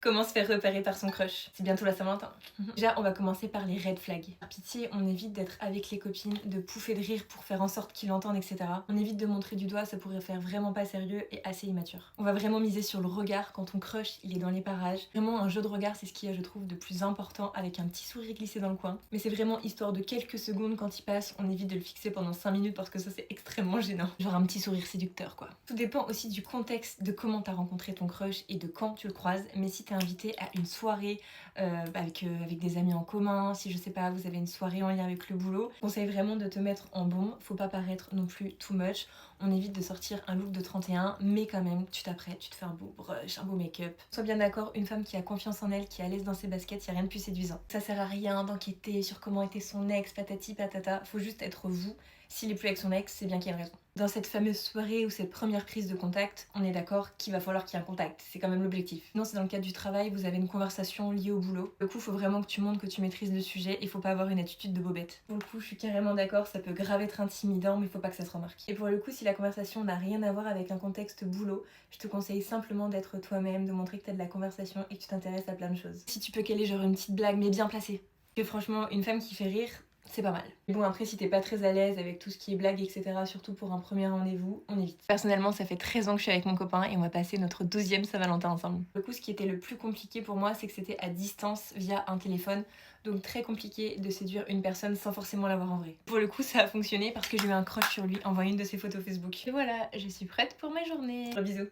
Comment se faire repérer par son crush? C'est bientôt la Saint-Valentin. Déjà, on va commencer par les red flags. Par pitié, on évite d'être avec les copines, de pouffer de rire pour faire en sorte qu'ils l'entendent, etc. On évite de montrer du doigt, ça pourrait faire vraiment pas sérieux et assez immature. On va vraiment miser sur le regard quand ton crush il est dans les parages. Vraiment, un jeu de regard, c'est ce qu'il y a, je trouve, de plus important avec un petit sourire glissé dans le coin. Mais c'est vraiment histoire de quelques secondes quand il passe, on évite de le fixer pendant 5 minutes parce que ça c'est extrêmement gênant. Genre un petit sourire séducteur quoi. Tout dépend aussi du contexte de comment t'as rencontré ton crush et de quand tu le croises. Mais si t'es invité à une soirée avec des amis en commun, si je sais pas, vous avez une soirée en lien avec le boulot, je conseille vraiment de te mettre en bon, faut pas paraître non plus too much. On évite de sortir un look de 31, mais quand même, tu t'apprêtes, tu te fais un beau brush, un beau make-up. Sois bien d'accord, une femme qui a confiance en elle, qui est à l'aise dans ses baskets, y a rien de plus séduisant. Ça sert à rien d'enquêter sur comment était son ex, patati patata, faut juste être vous. S'il est plus avec son ex, c'est bien qu'il y a une raison. Dans cette fameuse soirée ou cette première prise de contact, on est d'accord qu'il va falloir qu'il y ait un contact, c'est quand même l'objectif. Non, c'est dans le cadre du travail, vous avez une conversation liée au boulot. Du coup, faut vraiment que tu montres que tu maîtrises le sujet, il faut pas avoir une attitude de bobette. Pour le coup, je suis carrément d'accord, ça peut grave être intimidant, mais faut pas que ça se remarque. Et pour le coup, si la conversation n'a rien à voir avec un contexte boulot, je te conseille simplement d'être toi-même, de montrer que t'as de la conversation et que tu t'intéresses à plein de choses. Si tu peux caler genre une petite blague, mais bien placée. Que franchement, une femme qui fait rire, c'est pas mal. Mais bon, après, si t'es pas très à l'aise avec tout ce qui est blague, etc., surtout pour un premier rendez-vous, on évite. Personnellement, ça fait 13 ans que je suis avec mon copain et on va passer notre 12e Saint-Valentin ensemble. Du coup, ce qui était le plus compliqué pour moi, c'est que c'était à distance via un téléphone. Donc très compliqué de séduire une personne sans forcément l'avoir en vrai. Pour le coup, ça a fonctionné parce que j'ai eu un crush sur lui en voyant une de ses photos Facebook. Et voilà, je suis prête pour ma journée. Gros bisous.